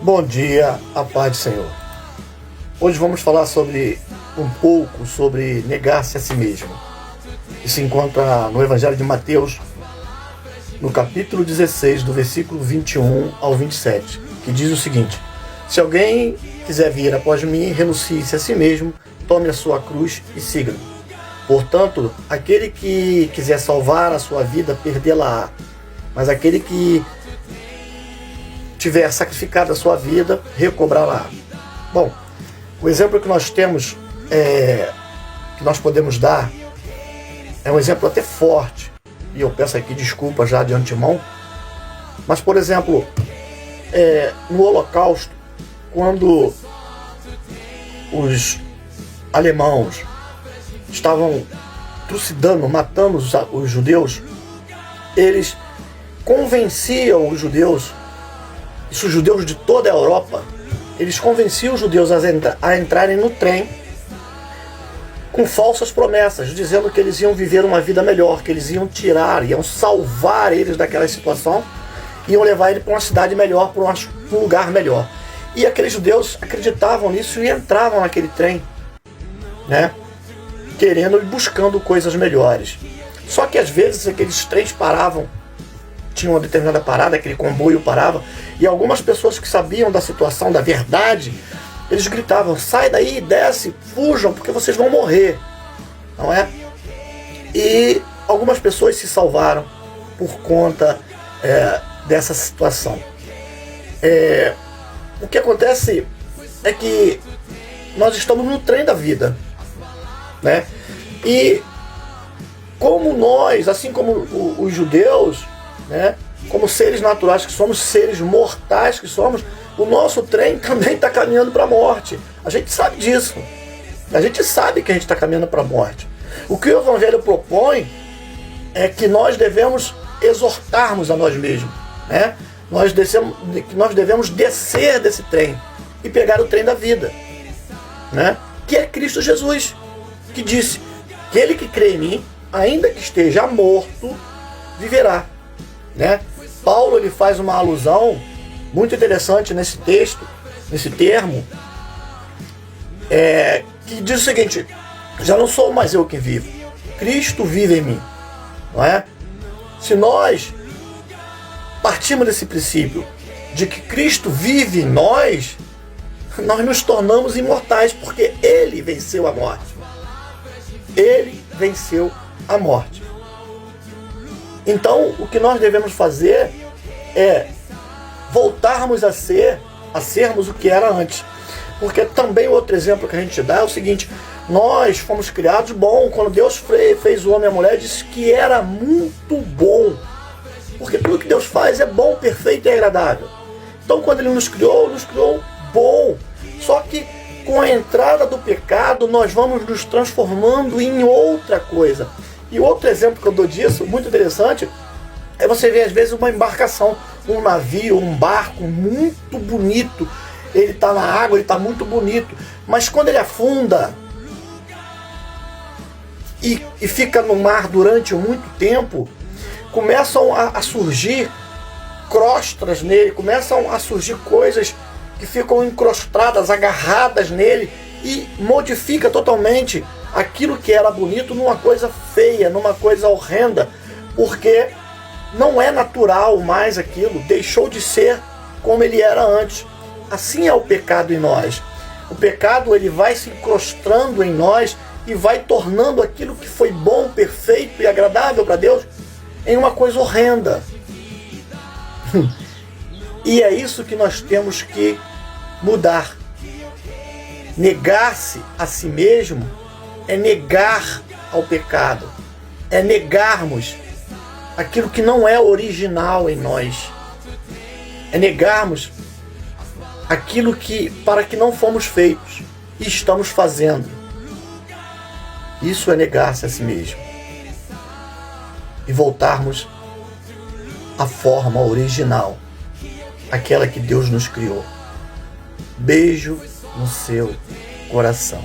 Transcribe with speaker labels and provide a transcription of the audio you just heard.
Speaker 1: Bom dia, a paz do Senhor. Hoje vamos falar um pouco sobre negar-se a si mesmo. Isso se encontra no Evangelho de Mateus, no capítulo 16, do versículo 21 ao 27, que diz o seguinte: se alguém quiser vir após mim, renuncie-se a si mesmo, tome a sua cruz e siga-me. Portanto, aquele que quiser salvar a sua vida, perdê-la-á. Mas aquele que tiver sacrificado a sua vida, recobrá-la. Bom, o exemplo que nós temos, que nós podemos dar, é um exemplo até forte, e eu peço aqui desculpa já de antemão, mas, por exemplo, no Holocausto, quando os alemãos estavam trucidando, matando os judeus, eles convenciam os judeus, os judeus de toda a Europa, eles convenciam os judeus a entrarem no trem com falsas promessas, dizendo que eles iam viver uma vida melhor, que eles iam salvar eles daquela situação, iam levar eles para uma cidade melhor, para um lugar melhor. E aqueles judeus acreditavam nisso e entravam naquele trem, né? Querendo e buscando coisas melhores. Só que às vezes aqueles trens paravam, tinha uma determinada parada, aquele comboio parava, e algumas pessoas que sabiam da situação, da verdade, eles gritavam: sai daí, desce, fujam, porque vocês vão morrer, não é? E algumas pessoas se salvaram por conta dessa situação. O que acontece é que nós estamos no trem da vida, né? E como nós, assim como os judeus, né, como seres naturais que somos, seres mortais que somos, o nosso trem também está caminhando para a morte. A gente sabe disso. A gente sabe que a gente está caminhando para a morte. O que o Evangelho propõe é que nós devemos exortarmos a nós mesmos, né? Nós devemos descer desse trem e pegar o trem da vida, né? Que é Cristo Jesus, que disse: aquele que crê em mim, ainda que esteja morto, viverá, né? Paulo, ele faz uma alusão muito interessante nesse texto, nesse termo, que diz o seguinte: já não sou mais eu que vivo, Cristo vive em mim, não é? Se nós partimos desse princípio de que Cristo vive em nós nos tornamos imortais, porque Ele venceu a morte. Ele venceu a morte. Então, o que nós devemos fazer é voltarmos a sermos o que era antes. Porque também outro exemplo que a gente dá é o seguinte: nós fomos criados quando Deus fez o homem e a mulher, disse que era muito bom. Porque tudo que Deus faz é bom, perfeito e agradável. Então, quando Ele nos criou bom. Só que com a entrada do pecado, nós vamos nos transformando em outra coisa. E outro exemplo que eu dou disso, muito interessante, é você ver às vezes uma embarcação, um navio, um barco muito bonito. Ele está na água, ele está muito bonito. Mas quando ele afunda e fica no mar durante muito tempo, começam a surgir crostras nele, começam a surgir coisas que ficam encrostadas, agarradas nele, e modifica totalmente aquilo que era bonito numa coisa feia, numa coisa horrenda, porque não é natural mais aquilo, deixou de ser como ele era antes. Assim é o pecado em nós. O pecado, ele vai se encrostando em nós e vai tornando aquilo que foi bom, perfeito e agradável para Deus em uma coisa horrenda. E é isso que nós temos que mudar. Negar-se a si mesmo é negar ao pecado, é negarmos aquilo que não é original em nós, é negarmos aquilo para que não fomos feitos e estamos fazendo. Isso é negar-se a si mesmo e voltarmos à forma original, aquela que Deus nos criou. Beijo no seu coração.